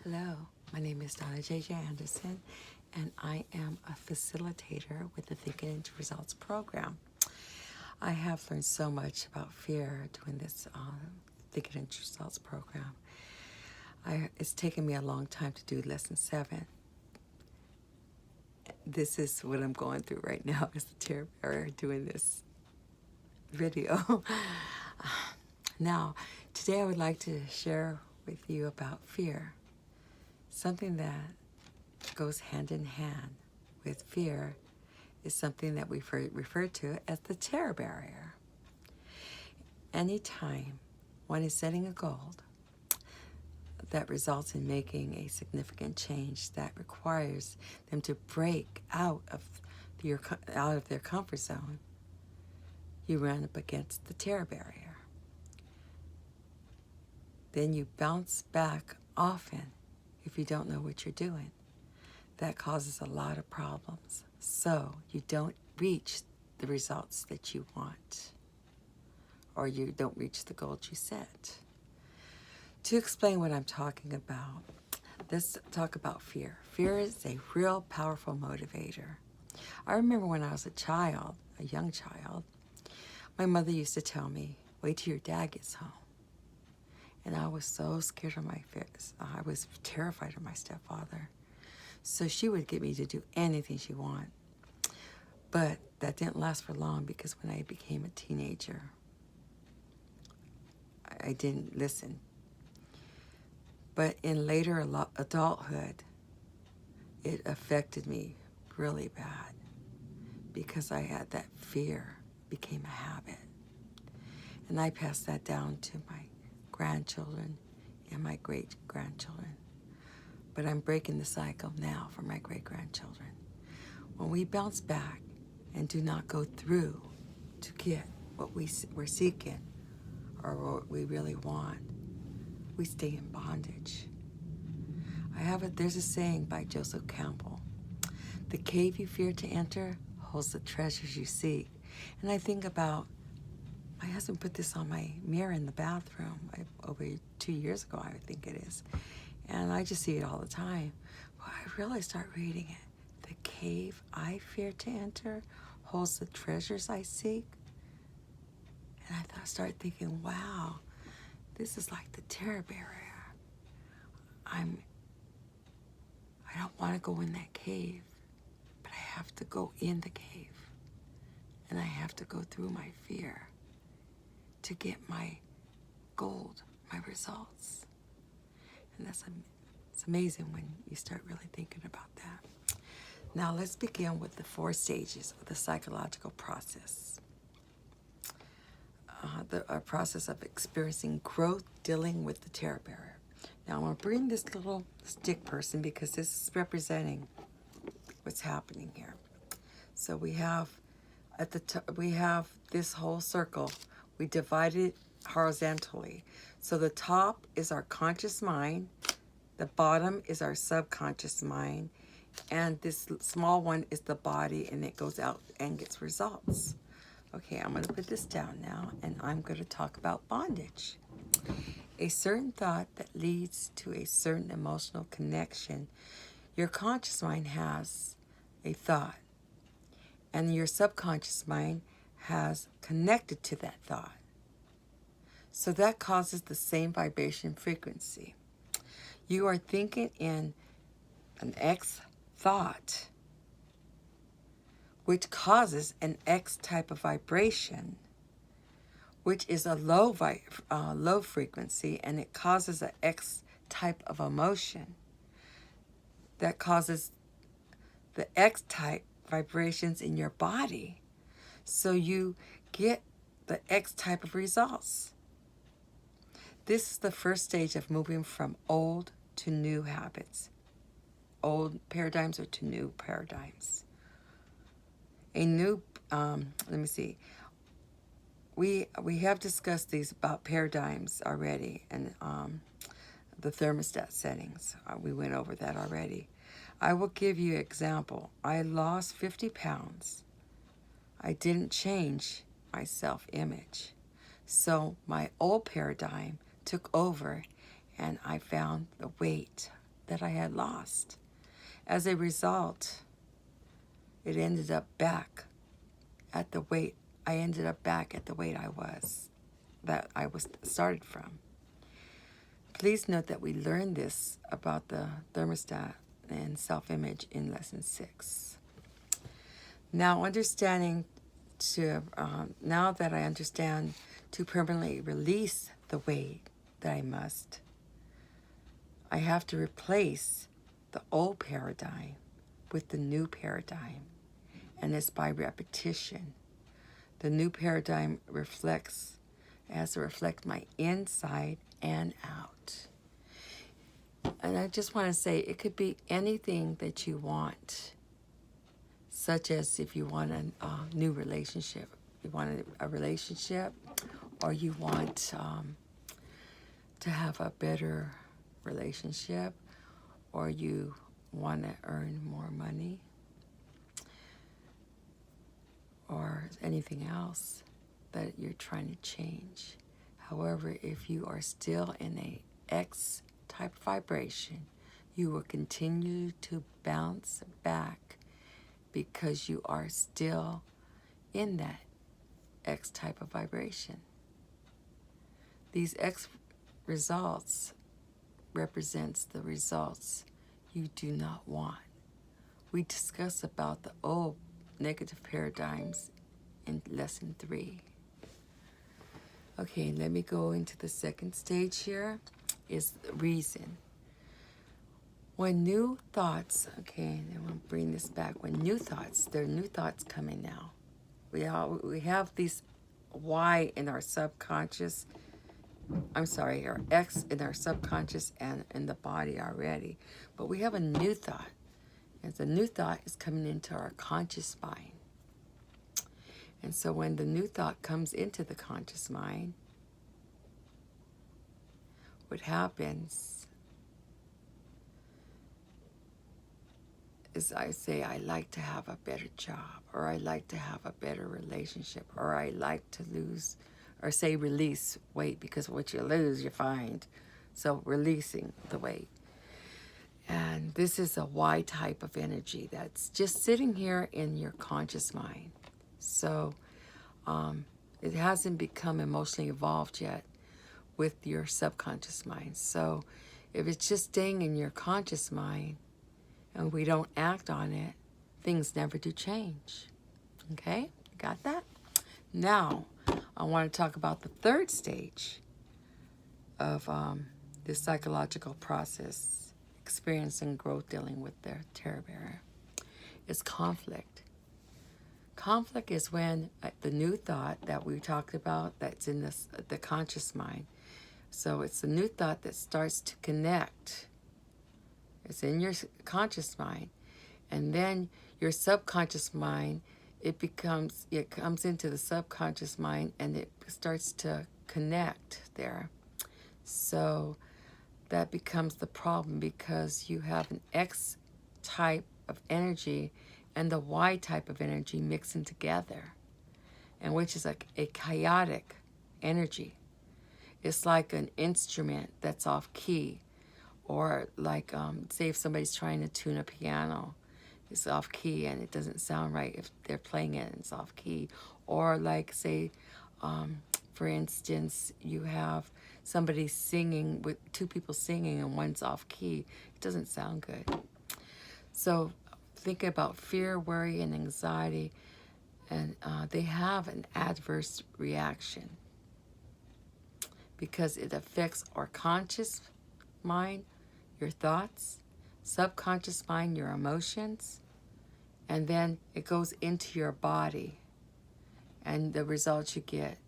Hello, my name is Donna J.J. Anderson, and I am a facilitator with the Thinking into Results program. I have learned so much about fear doing this Thinking into Results program. It's taken me a long time to do lesson 7. This is what I'm going through right now as the terror barrier doing this video. Now, today I would like to share with you about fear. Something that goes hand in hand with fear is something that we refer to as the terror barrier. Anytime one is setting a goal that results in making a significant change that requires them to break out of their comfort zone, you run up against the terror barrier. Then you bounce back often if you don't know what you're doing. That causes a lot of problems. So you don't reach the results that you want, or you don't reach the goals you set. To explain what I'm talking about, let's talk about fear. Fear is a real powerful motivator. I remember when I was a young child, my mother used to tell me, wait till your dad gets home. And I was so scared of my fears. I was terrified of my stepfather. So she would get me to do anything she wanted. But that didn't last for long, because when I became a teenager, I didn't listen. But in later adulthood, it affected me really bad, because I had that fear became a habit. And I passed that down to my grandchildren and my great-grandchildren. But I'm breaking the cycle now for my great-grandchildren. When we bounce back and do not go through to get what we're seeking or what we really want, we stay in bondage. There's a saying by Joseph Campbell: the cave you fear to enter holds the treasures you seek. And I think about, my husband put this on my mirror in the bathroom over 2 years ago, I think it is. And I just see it all the time. Well, I really start reading it. The cave I fear to enter holds the treasures I seek. And I started thinking, wow, this is like the terror barrier. I don't want to go in that cave, but I have to go in the cave. And I have to go through my fear to get my gold, my results. And it's amazing when you start really thinking about that. Now let's begin with the 4 stages of the psychological process. The process of experiencing growth dealing with the terror barrier. Now I'm going to bring this little stick person, because this is representing what's happening here. So we have we have this whole circle. We divide it horizontally. So the top is our conscious mind, the bottom is our subconscious mind, and this small one is the body, and it goes out and gets results. Okay, I'm going to put this down now, and I'm going to talk about bondage. A certain thought that leads to a certain emotional connection. Your conscious mind has a thought, and your subconscious mind has connected to that thought. So that causes the same vibration frequency. You are thinking in an X thought, which causes an X type of vibration, which is a low frequency, and it causes an X type of emotion that causes the X type vibrations in your body. So you get the X type of results. This is the first stage of moving from old to new habits. Old paradigms or to new paradigms. A new, let me see. We have discussed these about paradigms already, and the thermostat settings. We went over that already. I will give you an example. I lost 50 pounds. I didn't change my self-image. So my old paradigm took over, and I found the weight that I had lost. As a result, it ended up back at the weight. I ended up back at the weight that I was started from. Please note that we learned this about the thermostat and self-image in lesson 6. Now, now that I understand to permanently release the weight that I must, I have to replace the old paradigm with the new paradigm, and it's by repetition. The new paradigm reflects my inside and out. And I just want to say it could be anything that you want, such as if you want a new relationship, you want a relationship, or you want to have a better relationship, or you want to earn more money, or anything else that you're trying to change. However, if you are still in a X type vibration, you will continue to bounce back because you are still in that X type of vibration. These X results represents the results you do not want. We discuss about the old negative paradigms in lesson 3. Okay, let me go into the second stage here, is reason. When new thoughts, okay, I'm going to bring this back. When there are new thoughts coming now. We have these Y in our subconscious, our X in our subconscious and in the body already. But we have a new thought. And the new thought is coming into our conscious mind. And so when the new thought comes into the conscious mind, what happens is I say, I like to have a better job, or I like to have a better relationship, or I like to lose, or say release weight, because what you lose, you find. So releasing the weight. And this is a Y type of energy that's just sitting here in your conscious mind. So it hasn't become emotionally evolved yet with your subconscious mind. So if it's just staying in your conscious mind and we don't act on it, things never do change. Okay? Got that? Now, I want to talk about the third stage of this psychological process, experiencing growth, dealing with their terror bearer. It's conflict. Conflict is when the new thought that we talked about that's in the conscious mind. So it's the new thought that starts to connect. It's in your conscious mind. And then your subconscious mind, it comes into the subconscious mind and it starts to connect there. So that becomes the problem because you have an X type of energy and the Y type of energy mixing together, and which is like a chaotic energy. It's like an instrument that's off key, or like say if somebody's trying to tune a piano, it's off key and it doesn't sound right if they're playing it and it's off key. Or like say, for instance, you have somebody singing with two people singing and one's off key. It doesn't sound good. So think about fear, worry, and anxiety, and they have an adverse reaction because it affects our conscious mind, your thoughts, subconscious mind, your emotions, and then it goes into your body and the results you get.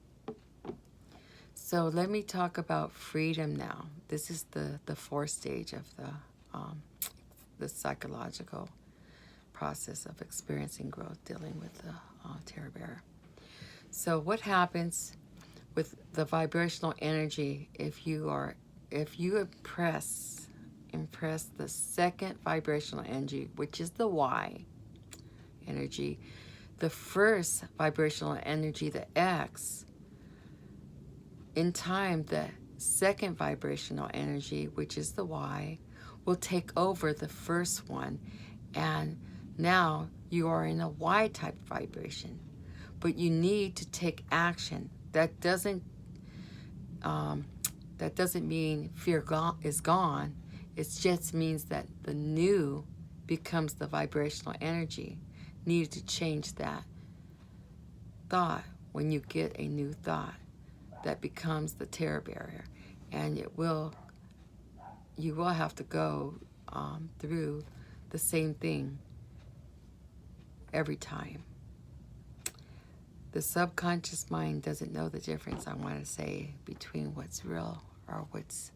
So let me talk about freedom now. This is the fourth stage of the psychological process of experiencing growth, dealing with the terror bearer. So what happens with the vibrational energy if you impress the second vibrational energy, which is the Y energy, the first vibrational energy, the X, in time, the second vibrational energy, which is the Y, will take over the first one, and now you are in a Y type vibration. But you need to take action. That doesn't mean fear is gone. It just means that the new becomes the vibrational energy. Needed to change that thought. When you get a new thought, that becomes the terror barrier, and you will have to go through the same thing every time. The subconscious mind doesn't know the difference, I want to say, between what's real or what's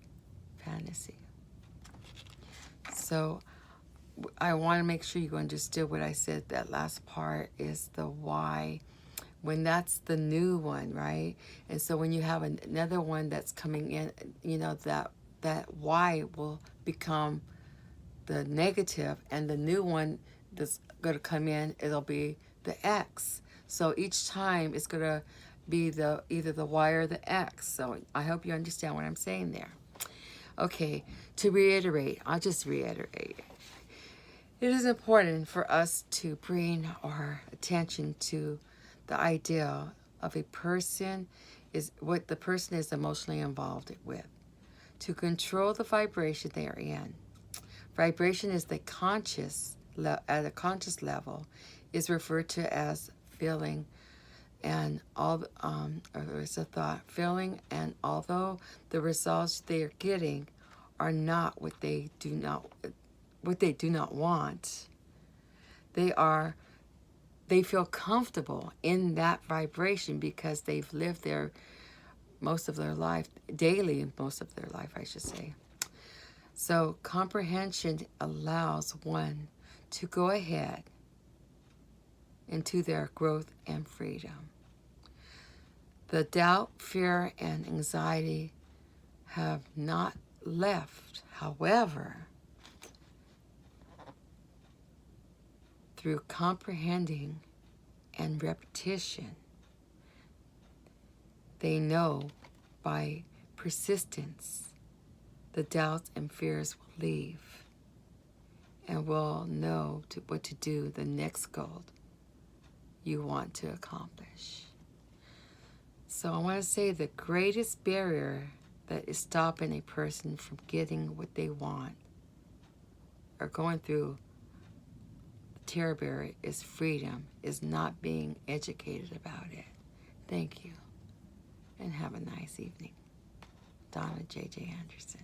fantasy. So I want to make sure you understood what I said. That last part is the why. When that's the new one, right? And so when you have another one that's coming in, you know, that Y will become the negative, and the new one that's going to come in, it'll be the X. So each time it's going to be either the Y or the X. So I hope you understand what I'm saying there. Okay, to reiterate, I'll just reiterate. It is important for us to bring our attention to the idea of a person is what the person is emotionally involved with, to control the vibration they are in. Vibration is the at a conscious level, is referred to as feeling, and or it's a thought, feeling, and although the results they are getting are not what they do not want, they feel comfortable in that vibration because they've lived there most of their life, daily, most of their life, I should say. So comprehension allows one to go ahead into their growth and freedom. The doubt, fear, and anxiety have not left. However, through comprehending and repetition, they know by persistence the doubts and fears will leave, and will know what to do the next goal you want to accomplish. So I want to say the greatest barrier that is stopping a person from getting what they want or going through the terror barrier is freedom, is not being educated about it. Thank you, and have a nice evening. Donna J.J. Anderson.